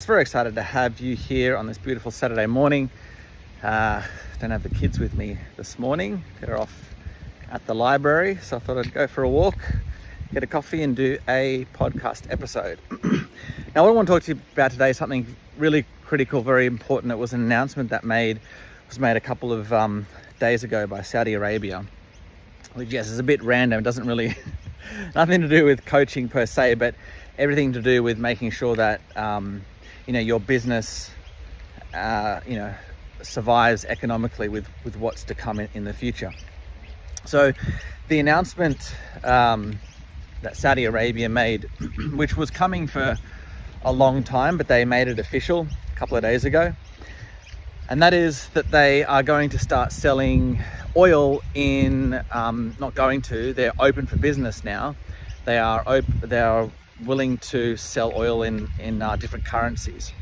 Very excited to have you here on this beautiful Saturday morning. Don't have the kids with me this morning. They're off at the library, so I thought I'd go for a walk, get a coffee and do a podcast episode. Now what I want to talk to you about today is something really critical, very important. It was an announcement that was made a couple of days ago by Saudi Arabia, which, yes, is a bit random. It doesn't really nothing to do with coaching per se, but everything to do with making sure that your business, survives economically with what's to come in the future. So the announcement that Saudi Arabia made, which was coming for a long time, but they made it official a couple of days ago. And that is that they are going to start selling oil they're open for business now. They are willing to sell oil in different currencies.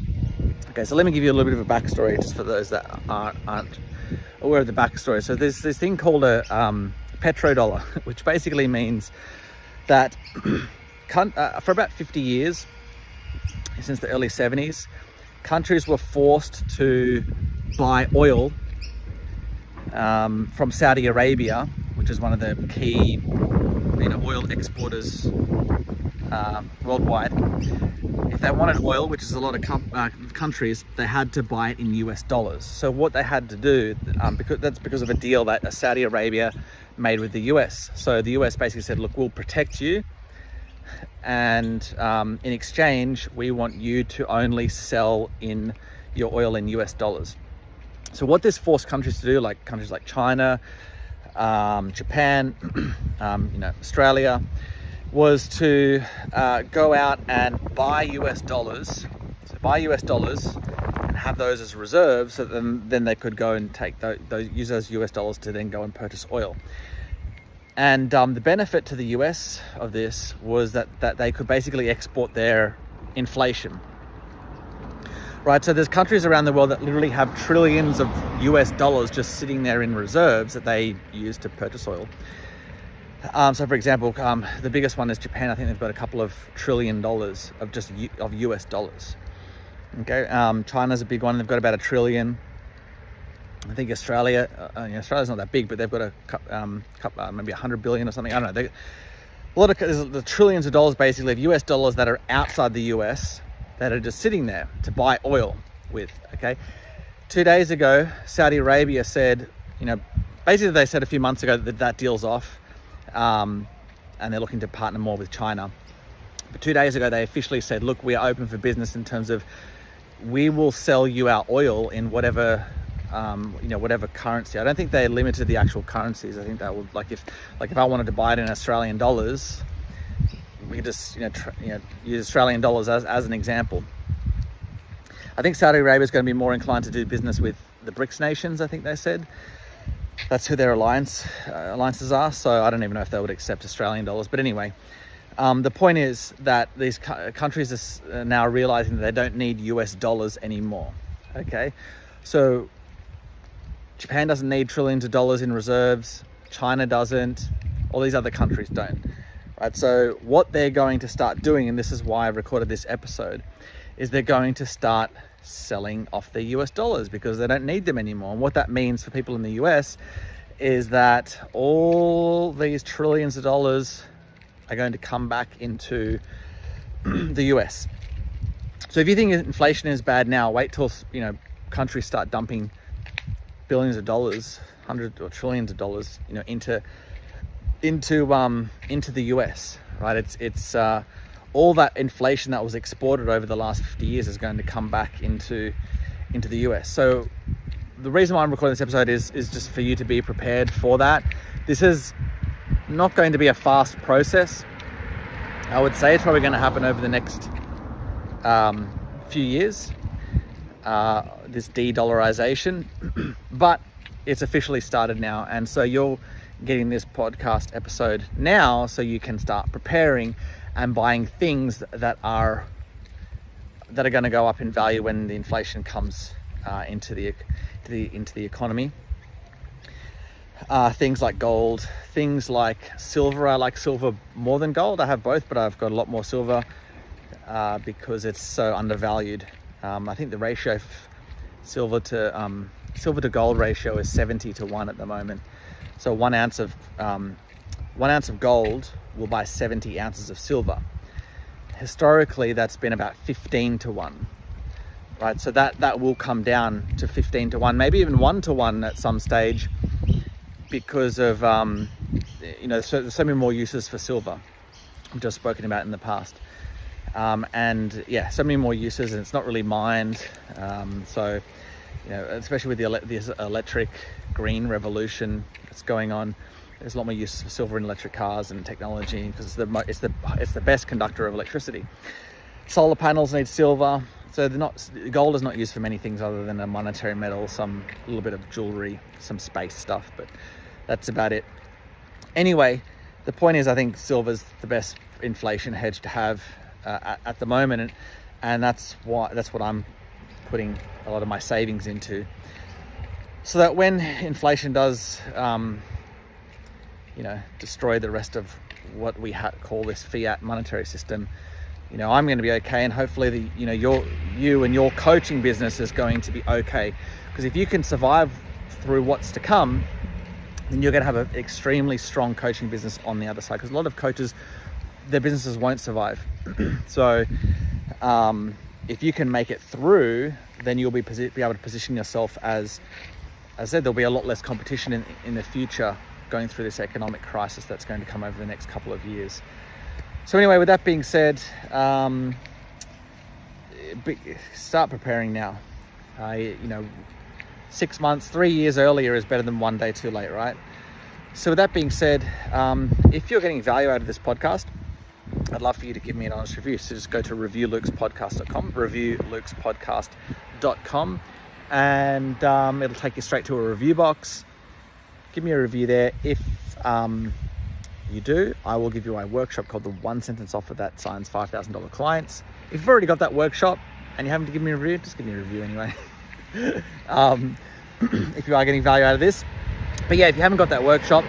Okay, so let me give you a little bit of a backstory just for those that aren't aware of the backstory. So there's this thing called a petrodollar, which basically means that for about 50 years, since the early 70s, countries were forced to buy oil from Saudi Arabia, which is one of the key oil exporters worldwide. If they wanted oil, which is a lot of countries, they had to buy it in US dollars. So what they had to do, because of a deal that Saudi Arabia made with the US. So the US basically said, look, we'll protect you, and in exchange, we want you to only sell in your oil in US dollars. So what this forced countries to do, like countries like China, Japan, Australia, was to go out and buy US dollars. So buy US dollars and have those as reserves, so then they could go and take use those US dollars to then go and purchase oil. And the benefit to the US of this was that they could basically export their inflation. Right, so there's countries around the world that literally have trillions of US dollars just sitting there in reserves that they use to purchase oil. So for example, the biggest one is Japan. I think they've got a couple of $1 trillion of US dollars. Okay, China's a big one. They've got about $1 trillion. I think Australia's not that big, but they've got maybe 100 billion or something. I don't know. There's the trillions of dollars basically of US dollars that are outside the US that are just sitting there to buy oil with. Okay, 2 days ago, Saudi Arabia said, basically they said a few months ago that deal's off. And they're looking to partner more with China. But 2 days ago, they officially said, look, we are open for business in terms of we will sell you our oil in whatever currency. I don't think they limited the actual currencies. I think that would, if I wanted to buy it in Australian dollars, we could just, use Australian dollars as an example. I think Saudi Arabia is going to be more inclined to do business with the BRICS nations, I think they said. That's who their alliances are. So I don't even know if they would accept Australian dollars. But anyway, the point is that these countries are now realizing that they don't need US dollars anymore. Okay, so Japan doesn't need trillions of dollars in reserves. China doesn't. All these other countries don't. Right. So what they're going to start doing, and this is why I recorded this episode, is they're going to start selling off their US dollars because they don't need them anymore. And what that means for people in the US is that all these trillions of dollars are going to come back into the US. So if you think inflation is bad now, wait till countries start dumping billions of dollars, hundreds or trillions of dollars, into the US, right? It's all that inflation that was exported over the last 50 years is going to come back into the US. So the reason why I'm recording this episode is just for you to be prepared for that. This is not going to be a fast process. I would say it's probably going to happen over the next few years, this de-dollarization, but it's officially started now. And so you're getting this podcast episode now so you can start preparing and buying things that are going to go up in value when the inflation comes into the economy. Things like gold, things like silver. I like silver more than gold. I have both, but I've got a lot more silver because it's so undervalued I think the ratio silver to gold ratio is 70-1 at the moment. So 1 ounce of gold will buy 70 ounces of silver. Historically, that's been about 15-1, right? So that will come down to 15-1, maybe even 1-1 at some stage, because of there's so many more uses for silver. I've just spoken about in the past, and yeah, so many more uses, and it's not really mined. So especially with the electric green revolution that's going on, there's a lot more uses for silver in electric cars and technology, because it's the best conductor of electricity. Solar panels need silver, so gold is not used for many things other than a monetary metal, some little bit of jewelry, some space stuff, but that's about it. Anyway, the point is, I think silver's the best inflation hedge to have at the moment, and that's what I'm putting a lot of my savings into, so that when inflation does destroy the rest of what we call this fiat monetary system, I'm going to be okay, and hopefully you and your coaching business is going to be okay, because if you can survive through what's to come, then you're going to have an extremely strong coaching business on the other side, because a lot of coaches, their businesses won't survive. So if you can make it through, then you'll be able to position yourself as I said, there'll be a lot less competition in the future going through this economic crisis that's going to come over the next couple of years. So anyway, with that being said, start preparing now. 6 months, 3 years earlier is better than 1 day too late, right? So with that being said, if you're getting value out of this podcast, I'd love for you to give me an honest review. So just go to reviewlukespodcast.com, reviewlukespodcast.com, and it'll take you straight to a review box. Give me a review there. If you do, I will give you a workshop called the 1 Sentence Offer that signs $5,000 clients. If you've already got that workshop and you haven't given me a review, just give me a review anyway. If you are getting value out of this. But yeah, if you haven't got that workshop,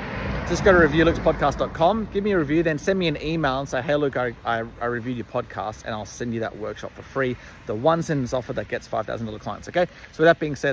just go to reviewlukespodcast.com, give me a review, then send me an email and say, hey Luke, I reviewed your podcast, and I'll send you that workshop for free. The 1 Sentence Offer that gets $5,000 clients. Okay, so with that being said,